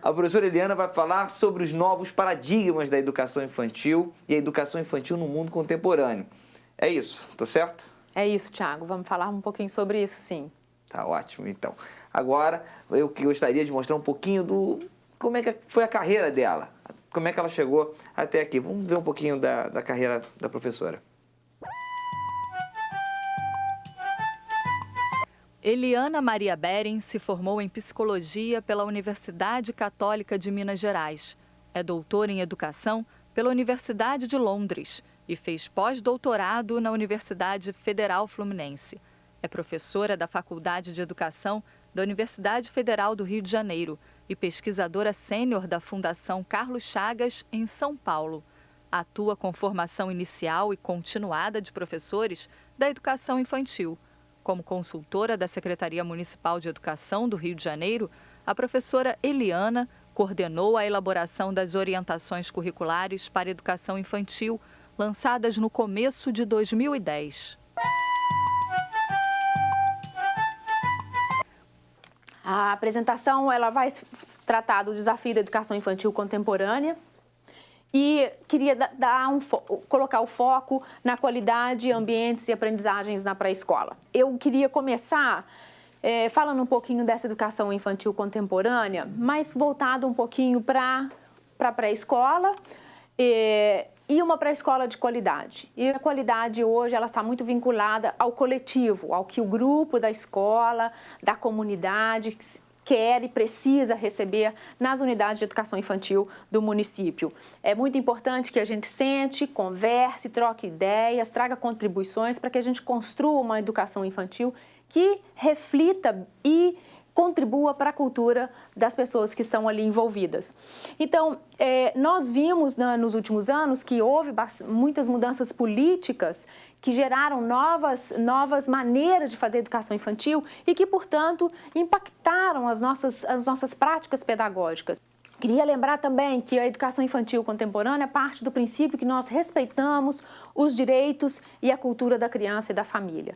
A professora Eliana vai falar sobre os novos paradigmas da educação infantil e a educação infantil no mundo contemporâneo. É isso, tô certo? É isso, Thiago. Vamos falar um pouquinho sobre isso, sim. Tá ótimo, então. Agora, eu que gostaria de mostrar um pouquinho do... como é que foi a carreira dela, como é que ela chegou até aqui. Vamos ver um pouquinho da carreira da professora. Eliana Maria Beren se formou em Psicologia pela Universidade Católica de Minas Gerais. É doutora em Educação pela Universidade de Londres e fez pós-doutorado na Universidade Federal Fluminense. É professora da Faculdade de Educação da Universidade Federal do Rio de Janeiro e pesquisadora sênior da Fundação Carlos Chagas, em São Paulo. Atua com formação inicial e continuada de professores da educação infantil. Como consultora da Secretaria Municipal de Educação do Rio de Janeiro, a professora Eliana coordenou a elaboração das orientações curriculares para educação infantil, lançadas no começo de 2010. A apresentação ela vai tratar do desafio da educação infantil contemporânea e queria colocar o foco na qualidade, ambientes e aprendizagens na pré-escola. Eu queria começar falando um pouquinho dessa educação infantil contemporânea, mas voltado um pouquinho para a pré-escola e uma pré-escola de qualidade. E a qualidade hoje ela está muito vinculada ao coletivo, ao que o grupo da escola, da comunidade quer e precisa receber nas unidades de educação infantil do município. É muito importante que a gente sente, converse, troque ideias, traga contribuições para que a gente construa uma educação infantil que reflita e contribua para a cultura das pessoas que estão ali envolvidas. Então, nós vimos nos últimos anos que houve muitas mudanças políticas que geraram novas maneiras de fazer educação infantil e que, portanto, impactaram as nossas práticas pedagógicas. Queria lembrar também que a educação infantil contemporânea parte do princípio que nós respeitamos os direitos e a cultura da criança e da família.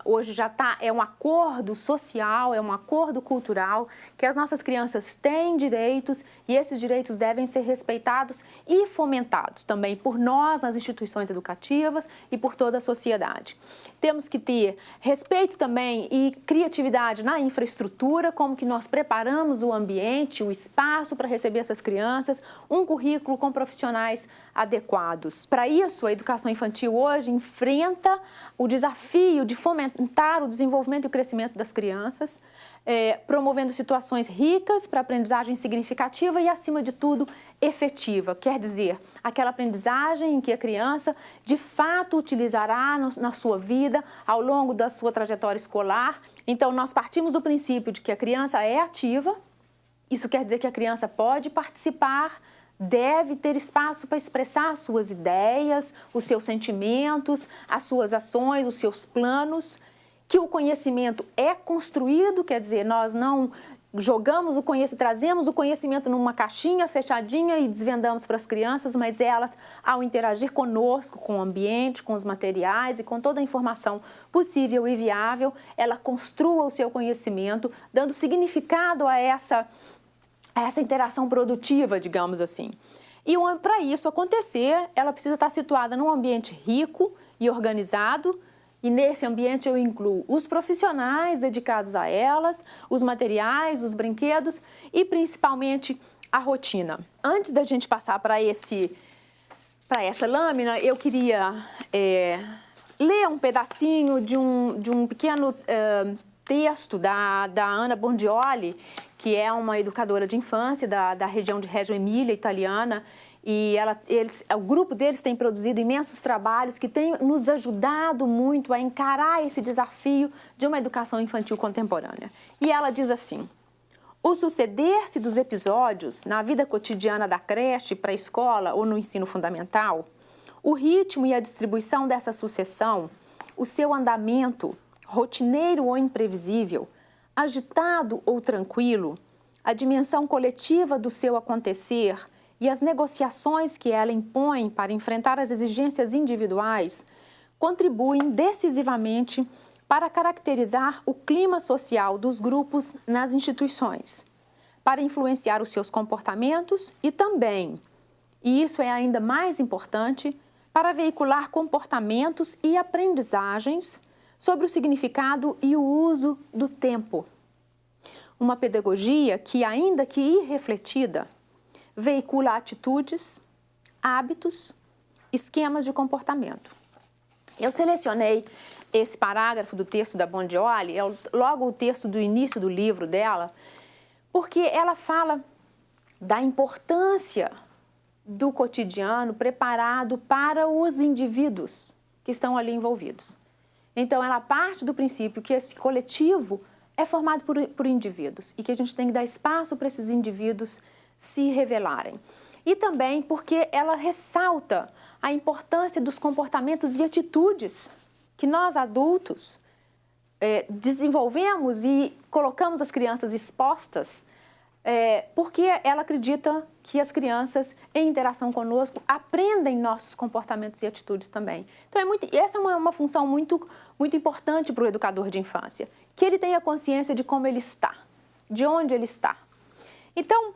Hoje é um acordo social, é um acordo cultural que as nossas crianças têm direitos e esses direitos devem ser respeitados e fomentados também por nós nas instituições educativas e por toda a sociedade. Temos que ter respeito também e criatividade na infraestrutura, como que nós preparamos o ambiente, o espaço para receber essas crianças, um currículo com profissionais adequados. Para isso, a educação infantil hoje enfrenta o desafio de fomentar o desenvolvimento e o crescimento das crianças, promovendo situações ricas para aprendizagem significativa e, acima de tudo, efetiva. Quer dizer, aquela aprendizagem em que a criança, de fato, utilizará na sua vida, ao longo da sua trajetória escolar. Então, nós partimos do princípio de que a criança é ativa. Isso quer dizer que a criança pode participar, deve ter espaço para expressar suas ideias, os seus sentimentos, as suas ações, os seus planos, que o conhecimento é construído, quer dizer, nós não jogamos o conhecimento, trazemos o conhecimento numa caixinha fechadinha e desvendamos para as crianças, mas elas, ao interagir conosco, com o ambiente, com os materiais e com toda a informação possível e viável, ela construa o seu conhecimento, dando significado a essa interação produtiva, digamos assim. E para isso acontecer, ela precisa estar situada num ambiente rico e organizado, e nesse ambiente eu incluo os profissionais dedicados a elas, os materiais, os brinquedos e principalmente a rotina. Antes da gente passar para essa lâmina, eu queria ler um pedacinho de um pequeno texto da Ana Bondioli, que é uma educadora de infância da região de Reggio Emília, italiana, e o grupo deles tem produzido imensos trabalhos que têm nos ajudado muito a encarar esse desafio de uma educação infantil contemporânea. E ela diz assim: o suceder-se dos episódios na vida cotidiana da creche, pré-escola ou no ensino fundamental, o ritmo e a distribuição dessa sucessão, o seu andamento, rotineiro ou imprevisível, agitado ou tranquilo, a dimensão coletiva do seu acontecer e as negociações que ela impõe para enfrentar as exigências individuais contribuem decisivamente para caracterizar o clima social dos grupos nas instituições. para influenciar os seus comportamentos e também, e isso é ainda mais importante, para veicular comportamentos e aprendizagens sobre o significado e o uso do tempo. Uma pedagogia que, ainda que irrefletida, veicula atitudes, hábitos, esquemas de comportamento. Eu selecionei esse parágrafo do texto da Bondioli, é logo o texto do início do livro dela, porque ela fala da importância do cotidiano preparado para os indivíduos que estão ali envolvidos. Então, ela parte do princípio que esse coletivo é formado por indivíduos e que a gente tem que dar espaço para esses indivíduos se revelarem. E também porque ela ressalta a importância dos comportamentos e atitudes que nós adultos desenvolvemos e colocamos as crianças expostas, porque ela acredita que as crianças, em interação conosco, aprendem nossos comportamentos e atitudes também. Então, essa é uma função muito importante para o educador de infância, que ele tenha consciência de como ele está, de onde ele está. Então,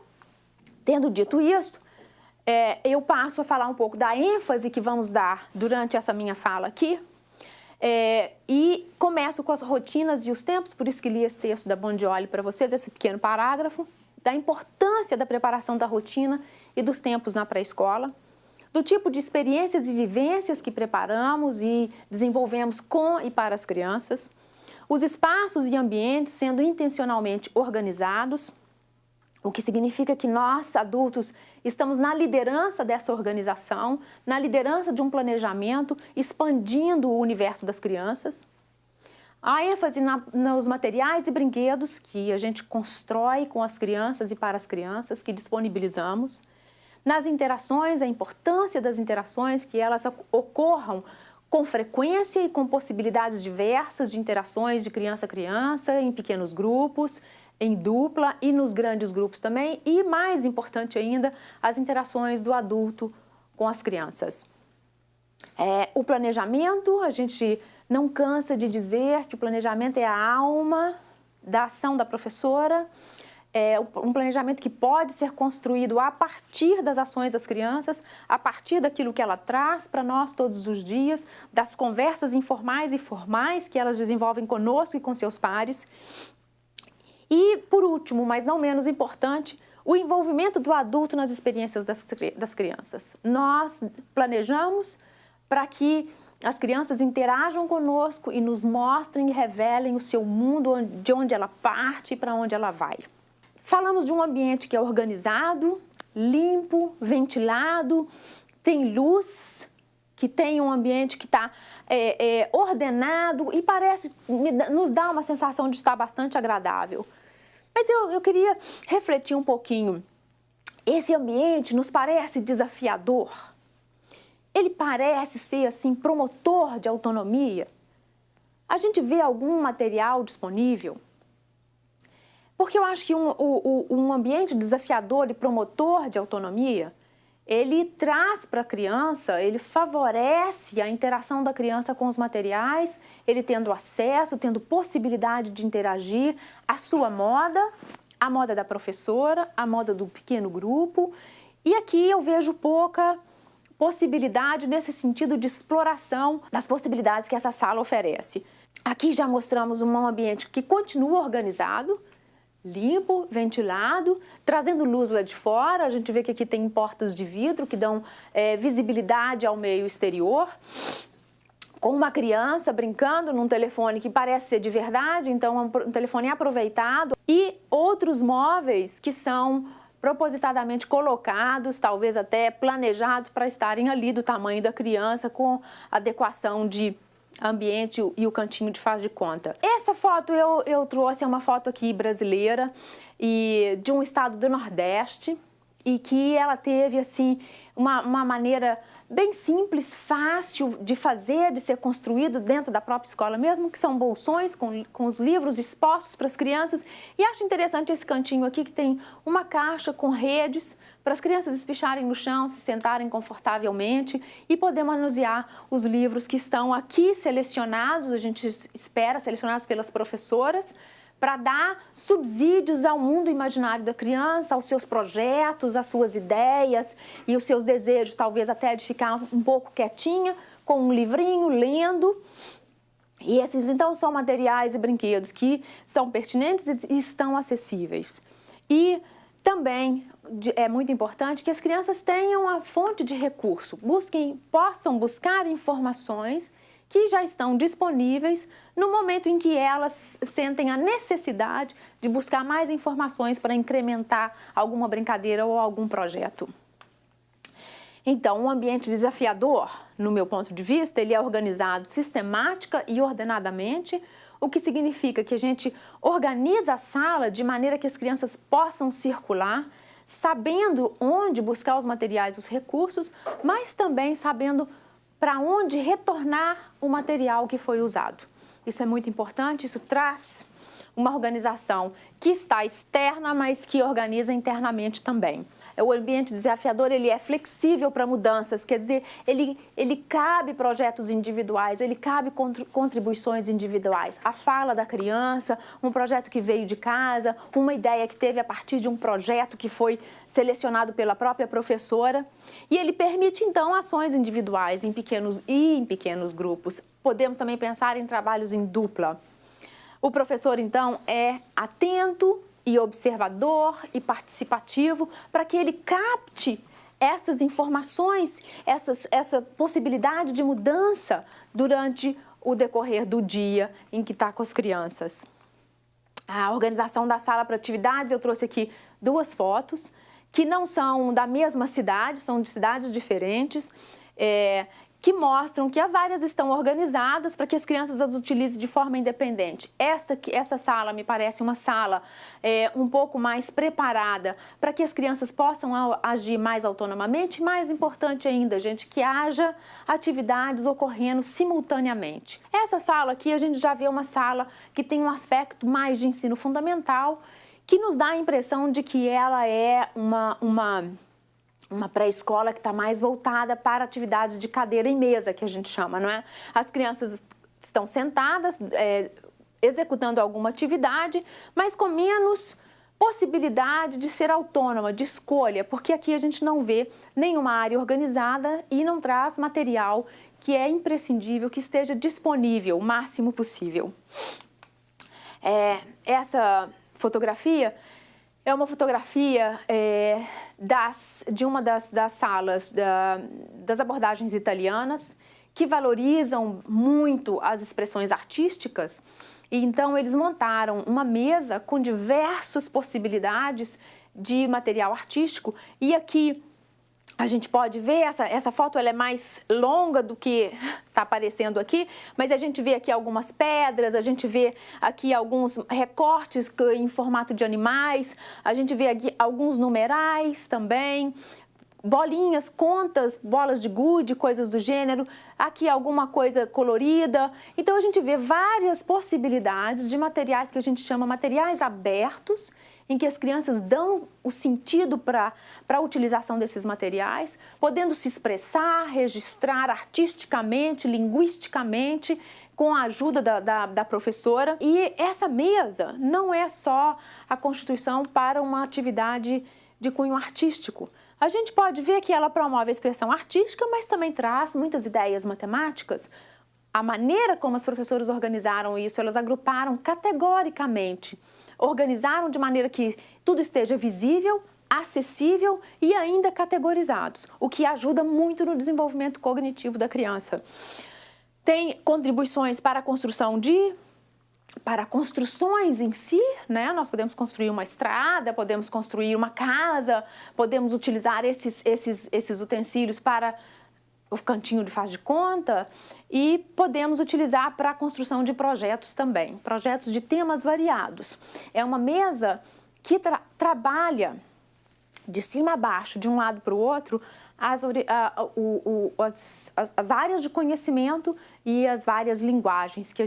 tendo dito isso, eu passo a falar um pouco da ênfase que vamos dar durante essa minha fala aqui, e começo com as rotinas e os tempos, por isso que li esse texto da Bondioli para vocês, esse pequeno parágrafo, da importância da preparação da rotina e dos tempos na pré-escola, do tipo de experiências e vivências que preparamos e desenvolvemos com e para as crianças, os espaços e ambientes sendo intencionalmente organizados, o que significa que nós, adultos, estamos na liderança dessa organização, na liderança de um planejamento, expandindo o universo das crianças. A ênfase nos materiais e brinquedos que a gente constrói com as crianças e para as crianças, que disponibilizamos. Nas interações, a importância das interações, que elas ocorram com frequência e com possibilidades diversas de interações de criança a criança, em pequenos grupos, em dupla e nos grandes grupos também. E, mais importante ainda, as interações do adulto com as crianças. O planejamento, a gente não cansa de dizer que o planejamento é a alma da ação da professora, um planejamento que pode ser construído a partir das ações das crianças, a partir daquilo que ela traz para nós todos os dias, das conversas informais e formais que elas desenvolvem conosco e com seus pares. E, por último, mas não menos importante, o envolvimento do adulto nas experiências das crianças. Nós planejamos para que as crianças interajam conosco e nos mostrem e revelem o seu mundo, de onde ela parte e para onde ela vai. Falamos de um ambiente que é organizado, limpo, ventilado, tem luz, que tem um ambiente que está ordenado e nos dá uma sensação de estar bastante agradável. Mas eu queria refletir um pouquinho. Esse ambiente nos parece desafiador? Ele parece ser, assim, promotor de autonomia? A gente vê algum material disponível? Porque eu acho que um ambiente desafiador e promotor de autonomia, ele traz para a criança, ele favorece a interação da criança com os materiais, ele tendo acesso, tendo possibilidade de interagir, a sua moda, a moda da professora, a moda do pequeno grupo. E aqui eu vejo pouca possibilidade nesse sentido de exploração das possibilidades que essa sala oferece. Aqui já mostramos um ambiente que continua organizado, limpo, ventilado, trazendo luz lá de fora. A gente vê que aqui tem portas de vidro que dão visibilidade ao meio exterior. Com uma criança brincando num telefone que parece ser de verdade, então um telefone aproveitado. E outros móveis que são propositadamente colocados, talvez até planejados para estarem ali do tamanho da criança, com adequação de ambiente e o cantinho de faz de conta. Essa foto eu trouxe, é uma foto aqui brasileira e de um estado do Nordeste, e que ela teve assim uma maneira bem simples, fácil de fazer, de ser construído dentro da própria escola mesmo, que são bolsões com os livros expostos para as crianças. E acho interessante esse cantinho aqui, que tem uma caixa com redes para as crianças espicharem no chão, se sentarem confortavelmente e poder manusear os livros que estão aqui selecionados, a gente espera, selecionados pelas professoras, para dar subsídios ao mundo imaginário da criança, aos seus projetos, às suas ideias e os seus desejos, talvez até de ficar um pouco quietinha, com um livrinho, lendo. E esses, então, são materiais e brinquedos que são pertinentes e estão acessíveis. E também é muito importante que as crianças tenham uma fonte de recurso, possam buscar informações que já estão disponíveis no momento em que elas sentem a necessidade de buscar mais informações para incrementar alguma brincadeira ou algum projeto. Então, um ambiente desafiador, no meu ponto de vista, ele é organizado sistemática e ordenadamente, o que significa que a gente organiza a sala de maneira que as crianças possam circular, sabendo onde buscar os materiais, os recursos, mas também sabendo para onde retornar o material que foi usado. Isso é muito importante, isso traz uma organização que está externa, mas que organiza internamente também. O ambiente desafiador, ele é flexível para mudanças, quer dizer, ele cabe projetos individuais, ele cabe contribuições individuais. A fala da criança, um projeto que veio de casa, uma ideia que teve a partir de um projeto que foi selecionado pela própria professora. E ele permite, então, ações individuais em pequenos grupos. Podemos também pensar em trabalhos em dupla. O professor, então, é atento e observador e participativo para que ele capte essas informações, essa possibilidade de mudança durante o decorrer do dia em que está com as crianças. A organização da sala para atividades, eu trouxe aqui 2 fotos que não são da mesma cidade, são de cidades diferentes, que mostram que as áreas estão organizadas para que as crianças as utilizem de forma independente. Essa sala me parece uma sala um pouco mais preparada para que as crianças possam agir mais autonomamente. Mais importante ainda, gente, que haja atividades ocorrendo simultaneamente. Essa sala aqui, a gente já vê uma sala que tem um aspecto mais de ensino fundamental, que nos dá a impressão de que ela é uma pré-escola que está mais voltada para atividades de cadeira e mesa, que a gente chama, não é? As crianças estão sentadas, executando alguma atividade, mas com menos possibilidade de ser autônoma, de escolha, porque aqui a gente não vê nenhuma área organizada e não traz material que é imprescindível, que esteja disponível o máximo possível. Essa fotografia é uma fotografia de uma das salas das abordagens italianas, que valorizam muito as expressões artísticas. E então, eles montaram uma mesa com diversas possibilidades de material artístico. E aqui a gente pode ver, essa foto ela é mais longa do que está aparecendo aqui, mas a gente vê aqui algumas pedras, a gente vê aqui alguns recortes em formato de animais, a gente vê aqui alguns numerais também, bolinhas, contas, bolas de gude, coisas do gênero, aqui alguma coisa colorida. Então, a gente vê várias possibilidades de materiais que a gente chama materiais abertos, em que as crianças dão o sentido para a utilização desses materiais, podendo se expressar, registrar artisticamente, linguisticamente, com a ajuda da professora. E essa mesa não é só a constituição para uma atividade de cunho artístico. A gente pode ver que ela promove a expressão artística, mas também traz muitas ideias matemáticas. A maneira como as professoras organizaram isso, elas agruparam categoricamente, organizaram de maneira que tudo esteja visível, acessível e ainda categorizados, o que ajuda muito no desenvolvimento cognitivo da criança. Tem contribuições para a construção para construções em si, né? Nós podemos construir uma estrada, podemos construir uma casa, podemos utilizar esses utensílios para o cantinho de faz de conta e podemos utilizar para a construção de projetos também, projetos de temas variados. É uma mesa que trabalha de cima a baixo, de um lado para o outro, as áreas de conhecimento e as várias linguagens que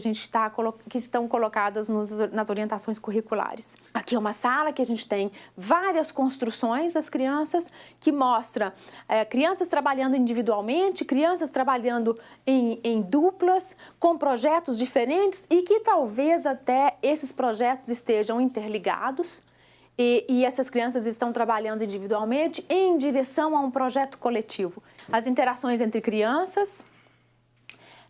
que estão colocadas nas orientações curriculares. Aqui é uma sala que a gente tem várias construções das crianças, que mostra crianças trabalhando individualmente, crianças trabalhando em duplas, com projetos diferentes e que talvez até esses projetos estejam interligados. E essas crianças estão trabalhando individualmente em direção a um projeto coletivo. As interações entre crianças,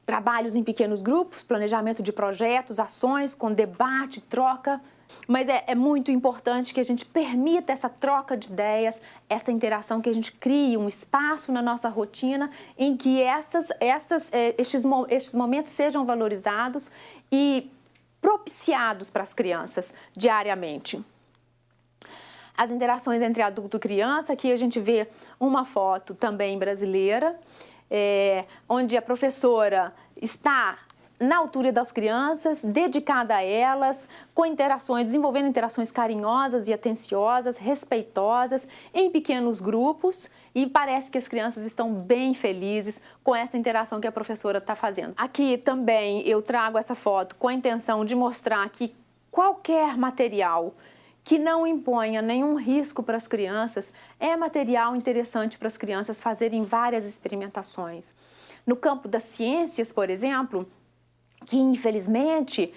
trabalhos em pequenos grupos, planejamento de projetos, ações com debate, troca. Mas é muito importante que a gente permita essa troca de ideias, essa interação, que a gente crie um espaço na nossa rotina em que estes momentos sejam valorizados e propiciados para as crianças diariamente. As interações entre adulto e criança, aqui a gente vê uma foto também brasileira, onde a professora está na altura das crianças, dedicada a elas, com interações, desenvolvendo interações carinhosas e atenciosas, respeitosas, em pequenos grupos, e parece que as crianças estão bem felizes com essa interação que a professora está fazendo. Aqui também eu trago essa foto com a intenção de mostrar que qualquer material que não imponha nenhum risco para as crianças é material interessante para as crianças fazerem várias experimentações. No campo das ciências, por exemplo, que infelizmente,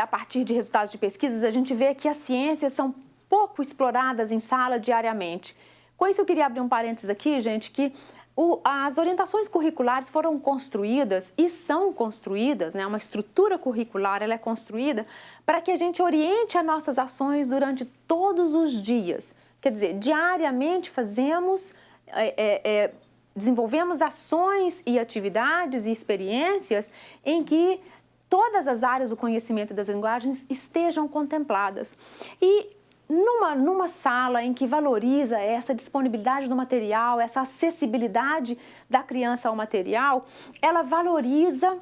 a partir de resultados de pesquisas, a gente vê que as ciências são pouco exploradas em sala diariamente. Com isso eu queria abrir um parênteses aqui, gente, que as orientações curriculares foram construídas e são construídas, né? Uma estrutura curricular ela é construída para que a gente oriente as nossas ações durante todos os dias. Quer dizer, diariamente desenvolvemos ações e atividades e experiências em que todas as áreas do conhecimento das linguagens estejam contempladas. E numa sala em que valoriza essa disponibilidade do material, essa acessibilidade da criança ao material, ela valoriza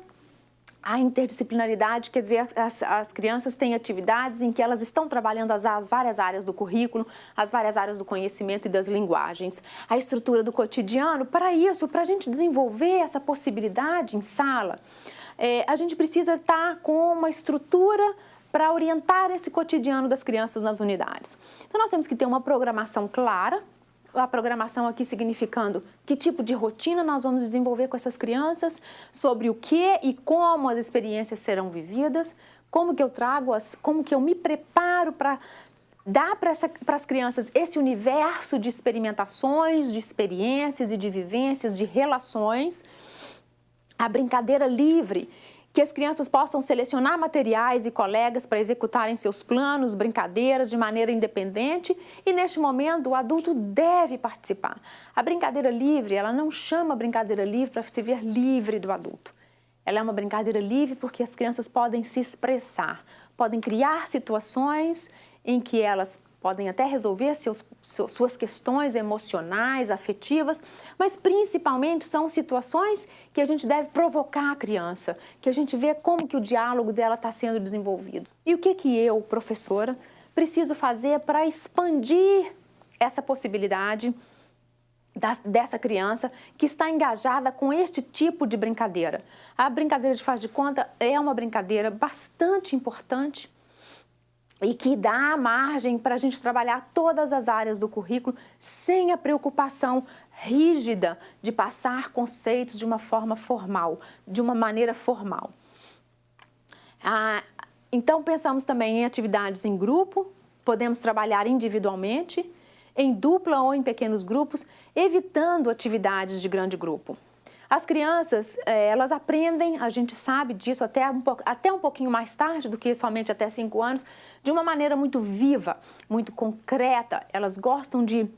a interdisciplinaridade, quer dizer, as crianças têm atividades em que elas estão trabalhando as várias áreas do currículo, as várias áreas do conhecimento e das linguagens. A estrutura do cotidiano, para a gente desenvolver essa possibilidade em sala, a gente precisa estar com uma estrutura para orientar esse cotidiano das crianças nas unidades. Então, nós temos que ter uma programação clara, a programação aqui significando que tipo de rotina nós vamos desenvolver com essas crianças, sobre o que e como as experiências serão vividas, como que eu me preparo para dar para as crianças esse universo de experimentações, de experiências e de vivências, de relações, a brincadeira livre, que as crianças possam selecionar materiais e colegas para executarem seus planos, brincadeiras de maneira independente, e neste momento o adulto deve participar. A brincadeira livre, ela não chama brincadeira livre para se ver livre do adulto. Ela é uma brincadeira livre porque as crianças podem se expressar, podem criar situações em que elas podem até resolver suas questões emocionais, afetivas, mas principalmente são situações que a gente deve provocar a criança, que a gente vê como que o diálogo dela está sendo desenvolvido. E o que eu, professora, preciso fazer para expandir essa possibilidade dessa criança que está engajada com este tipo de brincadeira? A brincadeira de faz de conta é uma brincadeira bastante importante e que dá margem para a gente trabalhar todas as áreas do currículo sem a preocupação rígida de passar conceitos de uma forma formal, de uma maneira formal. Então, pensamos também em atividades em grupo, podemos trabalhar individualmente, em dupla ou em pequenos grupos, evitando atividades de grande grupo. As crianças, elas aprendem, a gente sabe disso até um pouquinho mais tarde do que somente até 5 anos, de uma maneira muito viva, muito concreta. Elas gostam de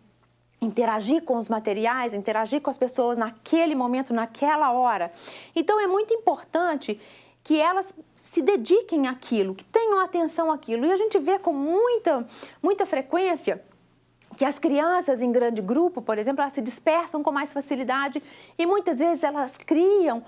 interagir com os materiais, interagir com as pessoas naquele momento, naquela hora. Então, é muito importante que elas se dediquem àquilo, que tenham atenção àquilo. E a gente vê com muita frequência que as crianças em grande grupo, por exemplo, elas se dispersam com mais facilidade e muitas vezes elas criam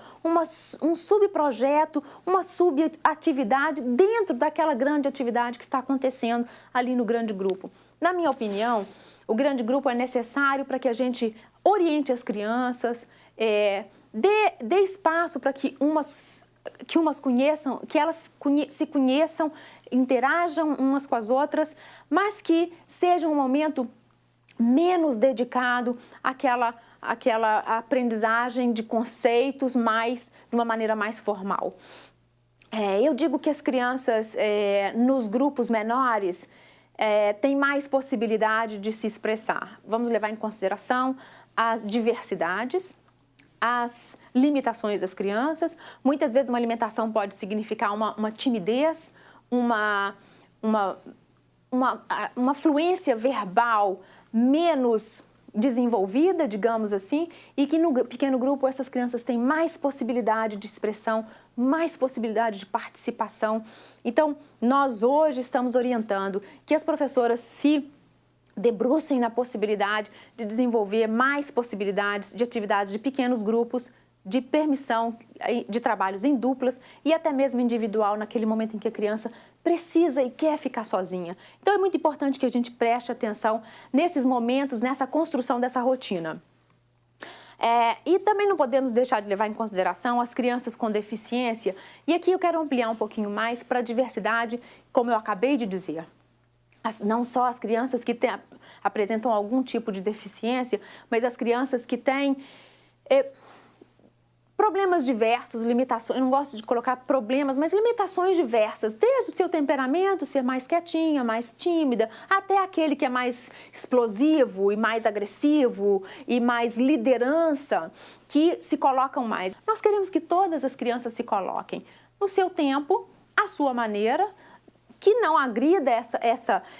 um subprojeto, uma subatividade dentro daquela grande atividade que está acontecendo ali no grande grupo. Na minha opinião, O grande grupo é necessário para que a gente oriente as crianças, dê espaço para que umas conheçam, que elas se conheçam, interajam umas com as outras, mas que seja um momento menos dedicado àquela aprendizagem de conceitos de uma maneira mais formal. Eu digo que as crianças, nos grupos menores, têm mais possibilidade de se expressar. Vamos levar em consideração as diversidades, as limitações das crianças. Muitas vezes uma limitação pode significar uma timidez, uma fluência verbal menos desenvolvida, digamos assim, e que no pequeno grupo essas crianças têm mais possibilidade de expressão, mais possibilidade de participação. Então, nós hoje estamos orientando que as professoras se debrucem na possibilidade de desenvolver mais possibilidades de atividades de pequenos grupos, de permissão de trabalhos em duplas e até mesmo individual naquele momento em que a criança precisa e quer ficar sozinha. Então é muito importante que a gente preste atenção nesses momentos, nessa construção dessa rotina. E também não podemos deixar de levar em consideração as crianças com deficiência. E aqui eu quero ampliar um pouquinho mais para a diversidade, como eu acabei de dizer. Não só as crianças que apresentam algum tipo de deficiência, mas as crianças que têm problemas diversos, limitações, eu não gosto de colocar problemas, mas limitações diversas, desde o seu temperamento, ser mais quietinha, mais tímida, até aquele que é mais explosivo e mais agressivo e mais liderança, que se colocam mais. Nós queremos que todas as crianças se coloquem no seu tempo, à sua maneira, que não agrida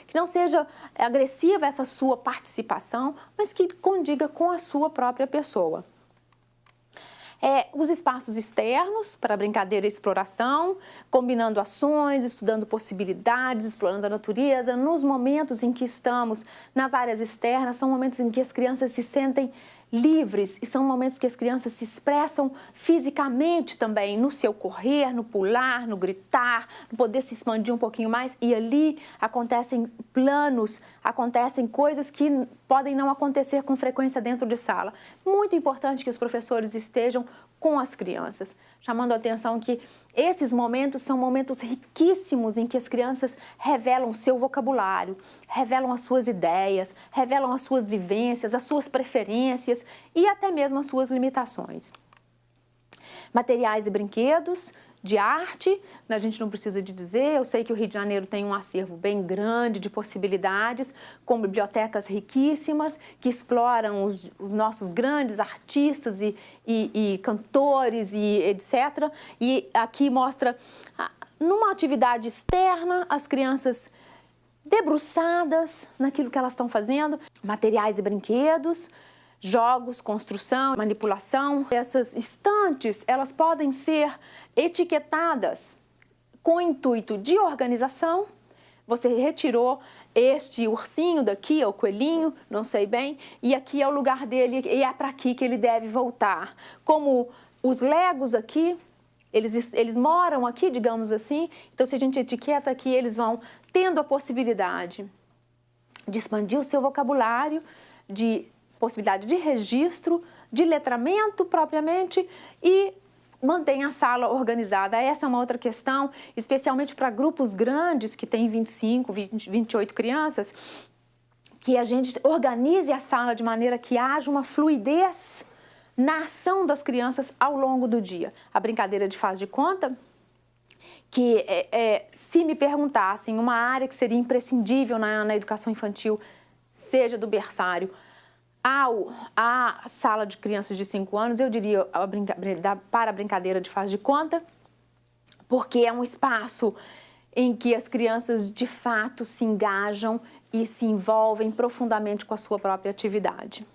que não seja agressiva essa sua participação, mas que condiga com a sua própria pessoa. Os espaços externos para brincadeira e exploração, combinando ações, estudando possibilidades, explorando a natureza. Nos momentos em que estamos nas áreas externas, são momentos em que as crianças se sentem livres e são momentos que as crianças se expressam fisicamente também, no seu correr, no pular, no gritar, no poder se expandir um pouquinho mais. E ali acontecem planos, acontecem coisas que podem não acontecer com frequência dentro de sala. Muito importante que os professores estejam com as crianças, chamando a atenção que esses momentos são momentos riquíssimos em que as crianças revelam o seu vocabulário, revelam as suas ideias, revelam as suas vivências, as suas preferências e até mesmo as suas limitações. Materiais e brinquedos de arte, a gente não precisa de dizer, eu sei que o Rio de Janeiro tem um acervo bem grande de possibilidades, com bibliotecas riquíssimas, que exploram os nossos grandes artistas e cantores e etc. E aqui mostra, numa atividade externa, as crianças debruçadas naquilo que elas estão fazendo, materiais e brinquedos, jogos, construção, manipulação. Essas estantes, elas podem ser etiquetadas com o intuito de organização. Você retirou este ursinho daqui, ou coelhinho, não sei bem, e aqui é o lugar dele e é para aqui que ele deve voltar. Como os Legos aqui, eles moram aqui, digamos assim, então se a gente etiqueta aqui, eles vão tendo a possibilidade de expandir o seu vocabulário, de possibilidade de registro, de letramento propriamente e mantém a sala organizada. Essa é uma outra questão, especialmente para grupos grandes que têm 25, 20, 28 crianças, que a gente organize a sala de maneira que haja uma fluidez na ação das crianças ao longo do dia. A brincadeira de faz de conta, que se me perguntassem uma área que seria imprescindível na educação infantil, seja do berçário a sala de crianças de 5 anos, eu diria para a brincadeira de faz de conta, porque é um espaço em que as crianças de fato se engajam e se envolvem profundamente com a sua própria atividade.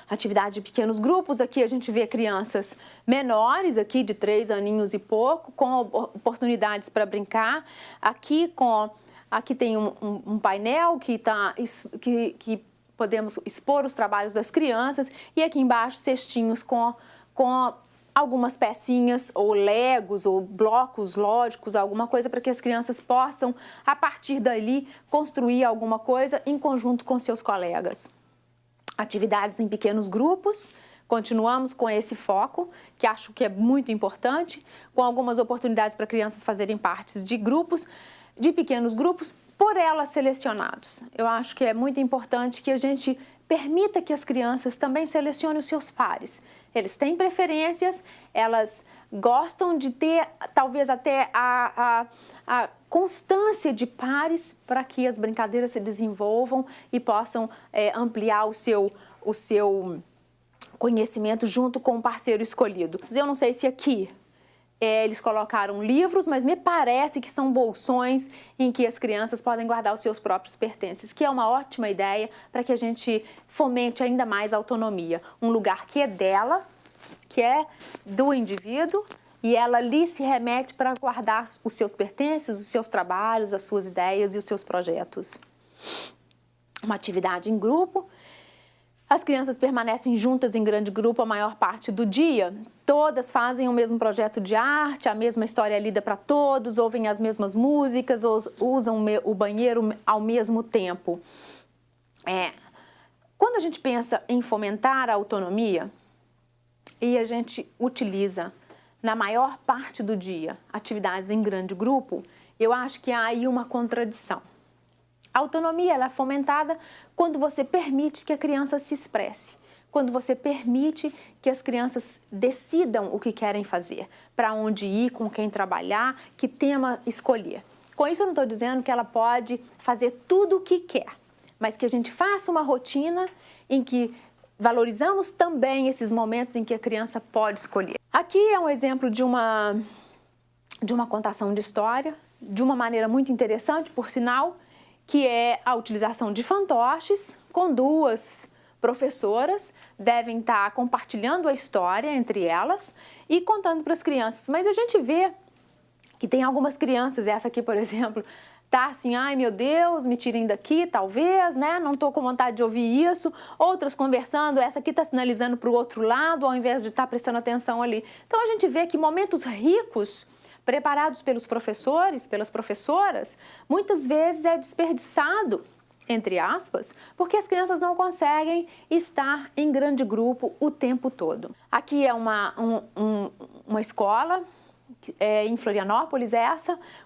Atividade de pequenos grupos, aqui a gente vê crianças menores, aqui de 3 aninhos e pouco, com oportunidades para brincar. Aqui tem um painel que podemos expor os trabalhos das crianças e aqui embaixo cestinhos com algumas pecinhas ou legos ou blocos lógicos, alguma coisa para que as crianças possam, a partir dali, construir alguma coisa em conjunto com seus colegas. Atividades em pequenos grupos, continuamos com esse foco, que acho que é muito importante, com algumas oportunidades para crianças fazerem partes de grupos, de pequenos grupos, por elas selecionados. Eu acho que é muito importante que a gente permita que as crianças também selecionem os seus pares. Eles têm preferências, elas gostam de ter, talvez até a constância de pares para que as brincadeiras se desenvolvam e possam ampliar o seu conhecimento junto com o parceiro escolhido. Eu não sei se aqui eles colocaram livros, mas me parece que são bolsões em que as crianças podem guardar os seus próprios pertences, que é uma ótima ideia para que a gente fomente ainda mais a autonomia. Um lugar que é dela, que é do indivíduo, e ela ali se remete para guardar os seus pertences, os seus trabalhos, as suas ideias e os seus projetos. Uma atividade em grupo. As crianças permanecem juntas em grande grupo a maior parte do dia. Todas fazem o mesmo projeto de arte, a mesma história lida para todos, ouvem as mesmas músicas, usam o banheiro ao mesmo tempo. Quando a gente pensa em fomentar a autonomia e a gente utiliza na maior parte do dia atividades em grande grupo, eu acho que há aí uma contradição. A autonomia ela é fomentada quando você permite que a criança se expresse, quando você permite que as crianças decidam o que querem fazer, para onde ir, com quem trabalhar, que tema escolher. Com isso eu não estou dizendo que ela pode fazer tudo o que quer, mas que a gente faça uma rotina em que valorizamos também esses momentos em que a criança pode escolher. Aqui é um exemplo de uma contação de história, de uma maneira muito interessante, por sinal, que é a utilização de fantoches com duas professoras, devem estar compartilhando a história entre elas e contando para as crianças. Mas a gente vê que tem algumas crianças, essa aqui, por exemplo, tá assim, ai meu Deus, me tirem daqui, talvez, né? Não estou com vontade de ouvir isso. Outras conversando, essa aqui está sinalizando para o outro lado, ao invés de estar prestando atenção ali. Então a gente vê que momentos ricos, preparados pelos professores, pelas professoras, muitas vezes é desperdiçado, entre aspas, porque as crianças não conseguem estar em grande grupo o tempo todo. Aqui é uma escola, em Florianópolis,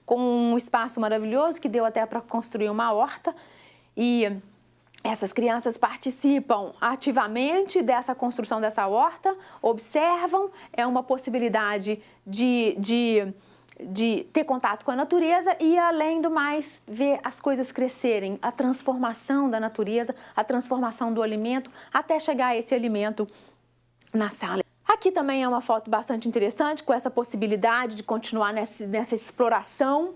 com um espaço maravilhoso que deu até para construir uma horta, e essas crianças participam ativamente dessa construção dessa horta, observam, é uma possibilidade de ter contato com a natureza e, além do mais, ver as coisas crescerem, a transformação da natureza, a transformação do alimento, até chegar a esse alimento na sala. Aqui também é uma foto bastante interessante, com essa possibilidade de continuar nessa exploração,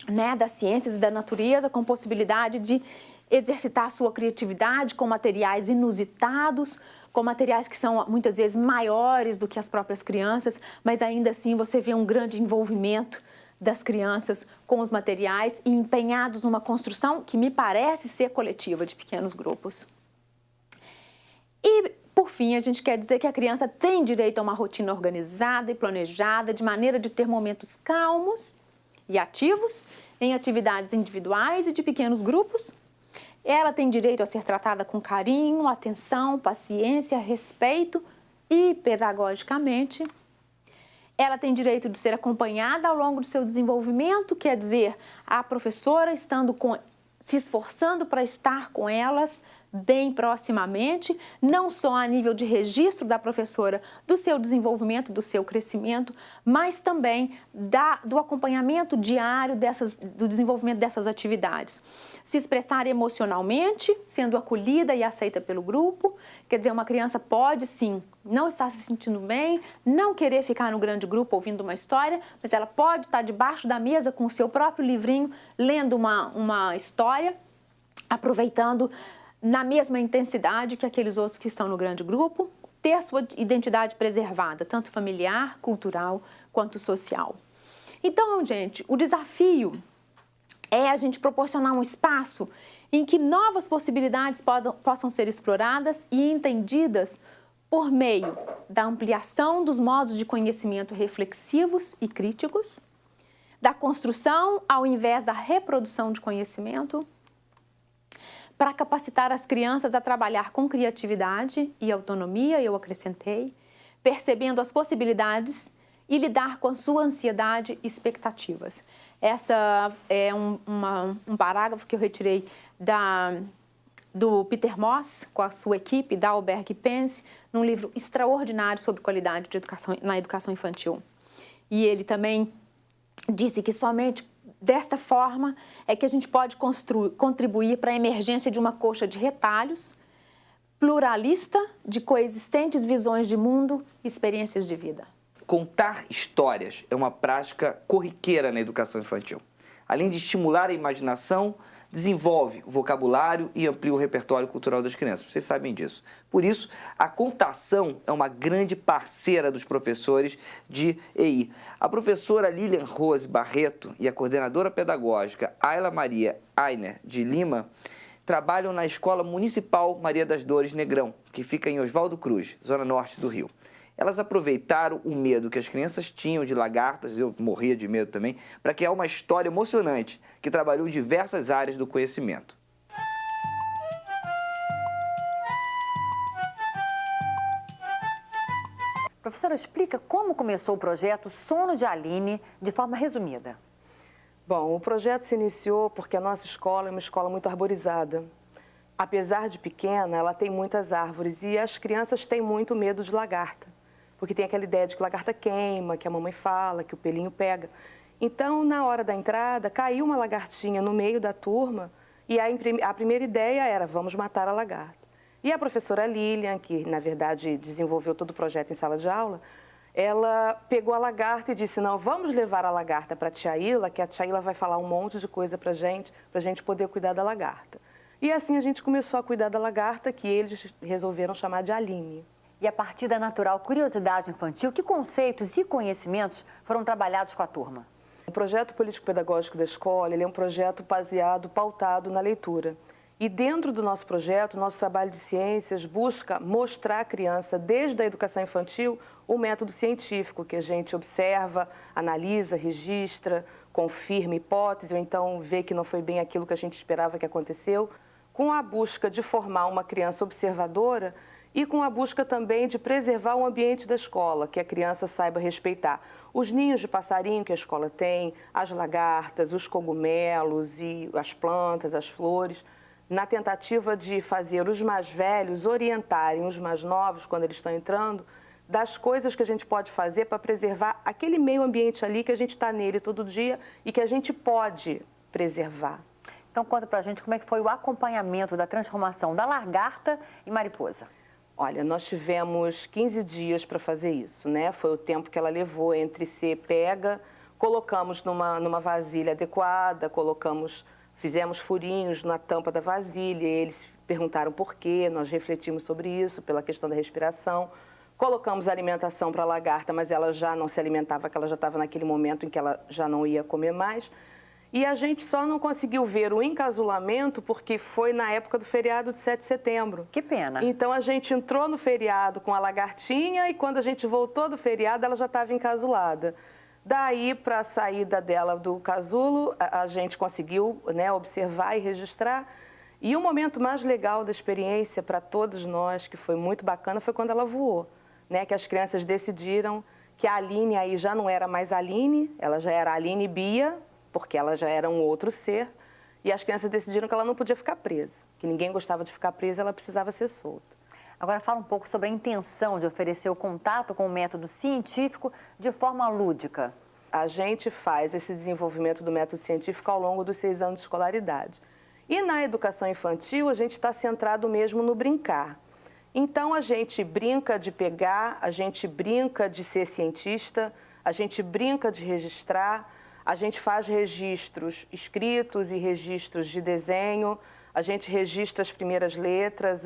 né, das ciências e da natureza, com possibilidade de exercitar a sua criatividade com materiais inusitados, com materiais que são muitas vezes maiores do que as próprias crianças, mas ainda assim você vê um grande envolvimento das crianças com os materiais e empenhados numa construção que me parece ser coletiva, de pequenos grupos. E, por fim, a gente quer dizer que a criança tem direito a uma rotina organizada e planejada, de maneira de ter momentos calmos e ativos em atividades individuais e de pequenos grupos. Ela tem direito a ser tratada com carinho, atenção, paciência, respeito e pedagogicamente. Ela tem direito de ser acompanhada ao longo do seu desenvolvimento, quer dizer, a professora se esforçando para estar com elas bem proximamente, não só a nível de registro da professora do seu desenvolvimento, do seu crescimento, mas também do acompanhamento diário do desenvolvimento dessas atividades. Se expressar emocionalmente, sendo acolhida e aceita pelo grupo, quer dizer, uma criança pode sim não estar se sentindo bem, não querer ficar no grande grupo ouvindo uma história, mas ela pode estar debaixo da mesa com o seu próprio livrinho, lendo uma história, aproveitando na mesma intensidade que aqueles outros que estão no grande grupo, ter a sua identidade preservada, tanto familiar, cultural, quanto social. Então, gente, o desafio é a gente proporcionar um espaço em que novas possibilidades possam ser exploradas e entendidas por meio da ampliação dos modos de conhecimento reflexivos e críticos, da construção ao invés da reprodução de conhecimento, para capacitar as crianças a trabalhar com criatividade e autonomia, eu acrescentei, percebendo as possibilidades e lidar com a sua ansiedade e expectativas. Essa é um parágrafo que eu retirei do Peter Moss, com a sua equipe, da Alberg Pense, num livro extraordinário sobre qualidade de educação, na educação infantil. E ele também disse que somente desta forma é que a gente pode contribuir para a emergência de uma coxa de retalhos, pluralista, de coexistentes visões de mundo e experiências de vida. Contar histórias é uma prática corriqueira na educação infantil. Além de estimular a imaginação, desenvolve o vocabulário e amplia o repertório cultural das crianças. Vocês sabem disso. Por isso, a contação é uma grande parceira dos professores de EI. A professora Lilian Rose Barreto e a coordenadora pedagógica Ayla Maria Ainer de Lima trabalham na Escola Municipal Maria das Dores Negrão, que fica em Oswaldo Cruz, zona norte do Rio. Elas aproveitaram o medo que as crianças tinham de lagartas, eu morria de medo também, para criar uma história emocionante que trabalhou em diversas áreas do conhecimento. Professora, explica como começou o projeto Sono de Aline, de forma resumida. Bom, o projeto se iniciou porque a nossa escola é uma escola muito arborizada. Apesar de pequena, ela tem muitas árvores e as crianças têm muito medo de lagarta. Porque tem aquela ideia de que lagarta queima, que a mamãe fala, que o pelinho pega. Então, na hora da entrada, caiu uma lagartinha no meio da turma e a primeira ideia era, vamos matar a lagarta. E a professora Lilian, que na verdade desenvolveu todo o projeto em sala de aula, ela pegou a lagarta e disse, não, vamos levar a lagarta para a tia Ilha, que a tia Ilha vai falar um monte de coisa para a gente poder cuidar da lagarta. E assim a gente começou a cuidar da lagarta, que eles resolveram chamar de Aline. E a partir da natural curiosidade infantil, que conceitos e conhecimentos foram trabalhados com a turma? O projeto político-pedagógico da escola ele é um projeto baseado, pautado na leitura. E dentro do nosso projeto, nosso trabalho de ciências busca mostrar à criança, desde a educação infantil, o método científico, que a gente observa, analisa, registra, confirma hipótese, ou então vê que não foi bem aquilo que a gente esperava que aconteceu, com a busca de formar uma criança observadora e com a busca também de preservar o ambiente da escola, que a criança saiba respeitar. Os ninhos de passarinho que a escola tem, as lagartas, os cogumelos e as plantas, as flores, na tentativa de fazer os mais velhos orientarem os mais novos, quando eles estão entrando, das coisas que a gente pode fazer para preservar aquele meio ambiente ali que a gente está nele todo dia e que a gente pode preservar. Então conta pra gente como é que foi o acompanhamento da transformação da lagarta em mariposa. Olha, nós tivemos 15 dias para fazer isso, né? Foi o tempo que ela levou entre ser pega, colocamos numa vasilha adequada, fizemos furinhos na tampa da vasilha, eles perguntaram por quê, nós refletimos sobre isso, pela questão da respiração. Colocamos alimentação para a lagarta, mas ela já não se alimentava, porque ela já estava naquele momento em que ela já não ia comer mais. E a gente só não conseguiu ver o encasulamento porque foi na época do feriado de 7 de setembro. Que pena. Então a gente entrou no feriado com a lagartinha e quando a gente voltou do feriado ela já estava encasulada. Daí, para a saída dela do casulo, a gente conseguiu, né, observar e registrar. E o momento mais legal da experiência para todos nós, que foi muito bacana, foi quando ela voou. Né, que as crianças decidiram que a Aline aí já não era mais Aline, ela já era Aline Bia, porque ela já era um outro ser, e as crianças decidiram que ela não podia ficar presa, que ninguém gostava de ficar presa, ela precisava ser solta. Agora fala um pouco sobre a intenção de oferecer o contato com o método científico de forma lúdica. A gente faz esse desenvolvimento do método científico ao longo dos 6 anos de escolaridade. E na educação infantil, a gente está centrado mesmo no brincar. Então, a gente brinca de pegar, a gente brinca de ser cientista, a gente brinca de registrar, a gente faz registros escritos e registros de desenho, a gente registra as primeiras letras,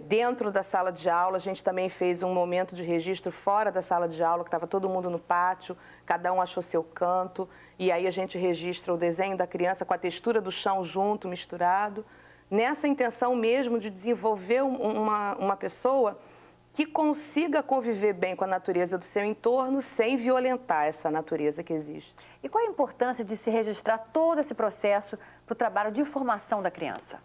dentro da sala de aula, a gente também fez um momento de registro fora da sala de aula, que estava todo mundo no pátio, cada um achou seu canto, e aí a gente registra o desenho da criança com a textura do chão junto, misturado, nessa intenção mesmo de desenvolver uma pessoa que consiga conviver bem com a natureza do seu entorno sem violentar essa natureza que existe. E qual a importância de se registrar todo esse processo para o trabalho de formação da criança?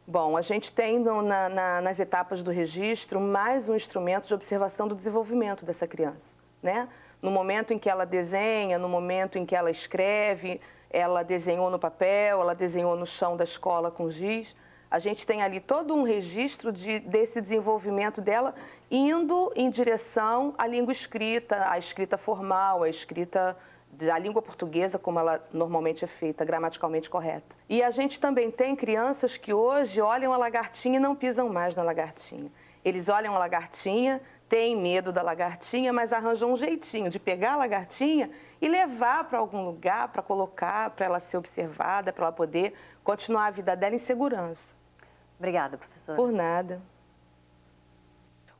Bom, a gente tem nas etapas do registro mais um instrumento de observação do desenvolvimento dessa criança, né? No momento em que ela desenha, no momento em que ela escreve, ela desenhou no papel, ela desenhou no chão da escola com giz. A gente tem ali todo um registro desse desenvolvimento dela indo em direção à língua escrita, à escrita formal, à escrita da língua portuguesa, como ela normalmente é feita, gramaticalmente correta. E a gente também tem crianças que hoje olham a lagartinha e não pisam mais na lagartinha. Eles olham a lagartinha, têm medo da lagartinha, mas arranjam um jeitinho de pegar a lagartinha e levar para algum lugar, para colocar, para ela ser observada, para ela poder continuar a vida dela em segurança. Obrigada, professora. Por nada.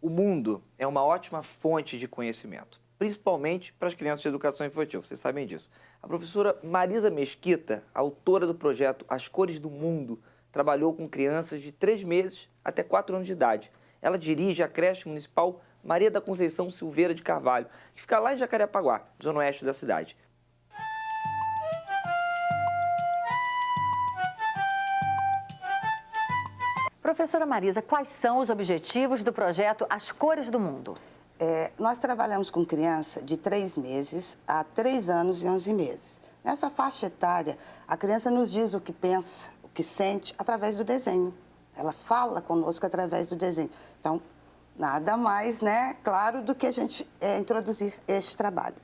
O mundo é uma ótima fonte de conhecimento, principalmente para as crianças de educação infantil, vocês sabem disso. A professora Marisa Mesquita, autora do projeto As Cores do Mundo, trabalhou com crianças de 3 meses até 4 anos de idade. Ela dirige a creche municipal Maria da Conceição Silveira de Carvalho, que fica lá em Jacarepaguá, zona oeste da cidade. Professora Marisa, quais são os objetivos do projeto As Cores do Mundo? Nós trabalhamos com criança de 3 meses a 3 anos e 11 meses. Nessa faixa etária, a criança nos diz o que pensa, o que sente, através do desenho. Ela fala conosco através do desenho. Então, nada mais, né, claro, do que a gente introduzir este trabalho.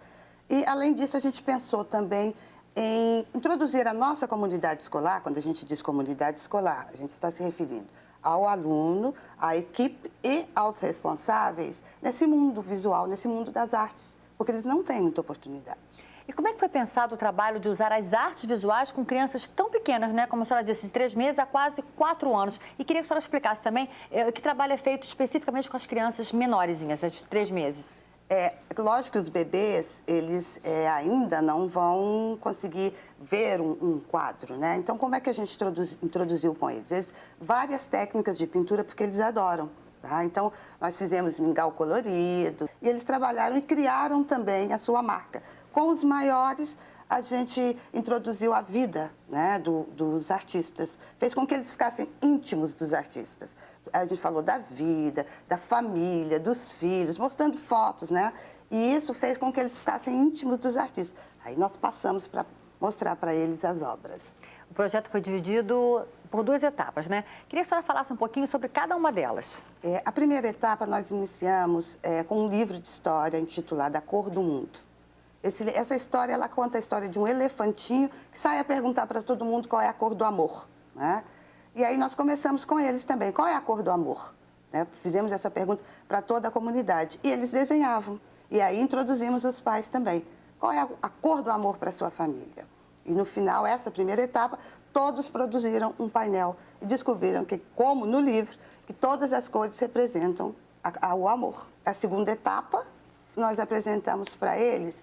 E, além disso, a gente pensou também em introduzir a nossa comunidade escolar. Quando a gente diz comunidade escolar, a gente está se referindo ao aluno, à equipe e aos responsáveis nesse mundo visual, nesse mundo das artes, porque eles não têm muita oportunidade. E como é que foi pensado o trabalho de usar as artes visuais com crianças tão pequenas, né? Como a senhora disse, de 3 meses a quase 4 anos. E queria que a senhora explicasse também que trabalho é feito especificamente com as crianças menorzinhas, as de 3 meses. Lógico que os bebês, eles ainda não vão conseguir ver um quadro, né? Então, como é que a gente introduziu com eles? Várias técnicas de pintura, porque eles adoram. Tá? Então, nós fizemos mingau colorido e eles trabalharam e criaram também a sua marca. Com os maiores, a gente introduziu a vida, né, dos artistas. Fez com que eles ficassem íntimos dos artistas. A gente falou da vida, da família, dos filhos, mostrando fotos, né? E isso fez com que eles ficassem íntimos dos artistas. Aí nós passamos para mostrar para eles as obras. O projeto foi dividido por 2 etapas, né? Queria que a senhora falasse um pouquinho sobre cada uma delas. A primeira etapa nós iniciamos com um livro de história intitulado A Cor do Mundo. Essa história, ela conta a história de um elefantinho que sai a perguntar para todo mundo qual é a cor do amor, né? E aí nós começamos com eles também, qual é a cor do amor? Né? Fizemos essa pergunta para toda a comunidade e eles desenhavam. E aí introduzimos os pais também. Qual é a cor do amor para a sua família? E no final, essa primeira etapa, todos produziram um painel e descobriram que, como no livro, que todas as cores representam o amor. A segunda etapa, nós apresentamos para eles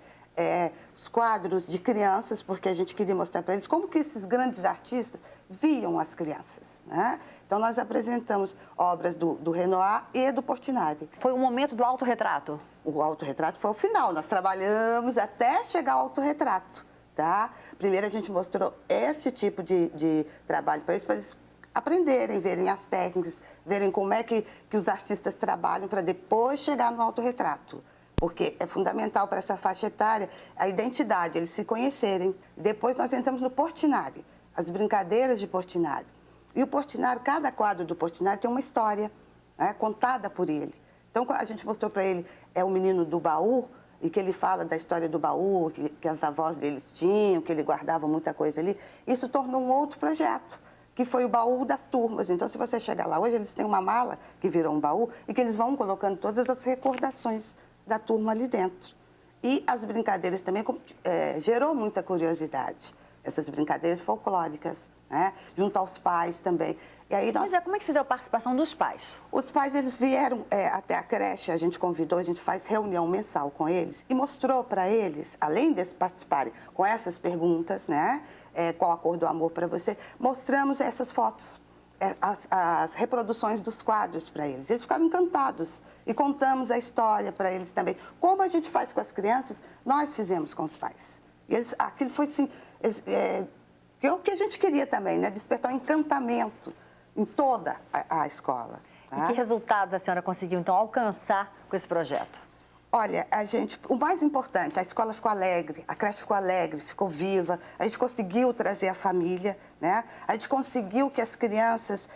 os quadros de crianças, porque a gente queria mostrar para eles como que esses grandes artistas viam as crianças, né? Então, nós apresentamos obras do Renoir e do Portinari. Foi o momento do autorretrato? O autorretrato foi o final. Nós trabalhamos até chegar ao autorretrato, tá? Primeiro, a gente mostrou este tipo de trabalho para eles aprenderem, verem as técnicas, verem como é que os artistas trabalham para depois chegar no autorretrato. Porque é fundamental para essa faixa etária a identidade, eles se conhecerem. Depois nós entramos no Portinari, as brincadeiras de Portinari. E o Portinari, cada quadro do Portinari tem uma história, né, contada por ele. Então, a gente mostrou para ele o menino do baú, e que ele fala da história do baú, que as avós deles tinham, que ele guardava muita coisa ali. Isso tornou um outro projeto, que foi o baú das turmas. Então, se você chegar lá hoje, eles têm uma mala que virou um baú e que eles vão colocando todas as recordações da turma ali dentro. E as brincadeiras também gerou muita curiosidade, essas brincadeiras folclóricas, né? Junto aos pais também. E aí Mas como é que se deu a participação dos pais? Os pais, eles vieram até a creche, a gente convidou, a gente faz reunião mensal com eles e mostrou para eles, além de participarem com essas perguntas, né? Qual a cor do amor para você, mostramos essas fotos. as reproduções dos quadros para eles. Eles ficaram encantados e contamos a história para eles também. Como a gente faz com as crianças, nós fizemos com os pais. E aquilo foi assim, o que a gente queria também, né? Despertar um encantamento em toda a escola. Tá? E que resultados a senhora conseguiu, então, alcançar com esse projeto? Olha, o mais importante, a escola ficou alegre, a creche ficou alegre, ficou viva, a gente conseguiu trazer a família, né? A gente conseguiu que as crianças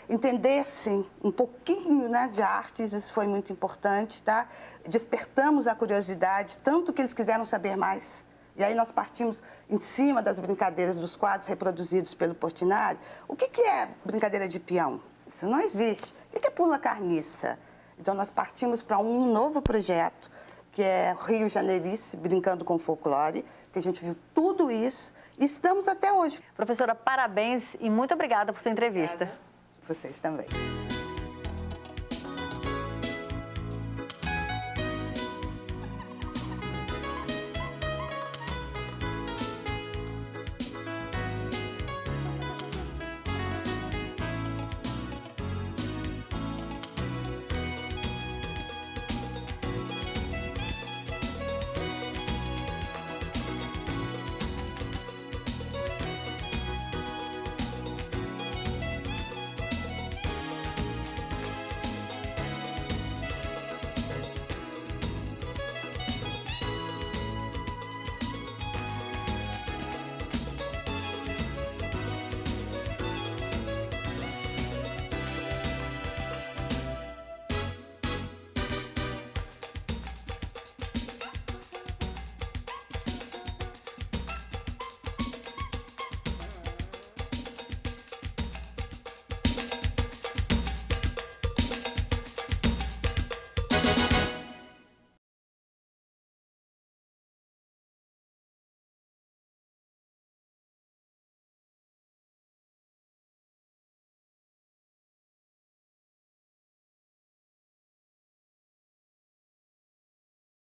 entendessem um pouquinho, né, de artes, isso foi muito importante, tá? Despertamos a curiosidade, tanto que eles quiseram saber mais. E aí nós partimos em cima das brincadeiras dos quadros reproduzidos pelo Portinari. O que é brincadeira de peão? Isso não existe. O que é pula-carniça? Então, nós partimos para um novo projeto, que é Rio Janeirice, Brincando com Folclore, que a gente viu tudo isso e estamos até hoje. Professora, parabéns e muito obrigada por sua entrevista. Obrigada. Vocês também.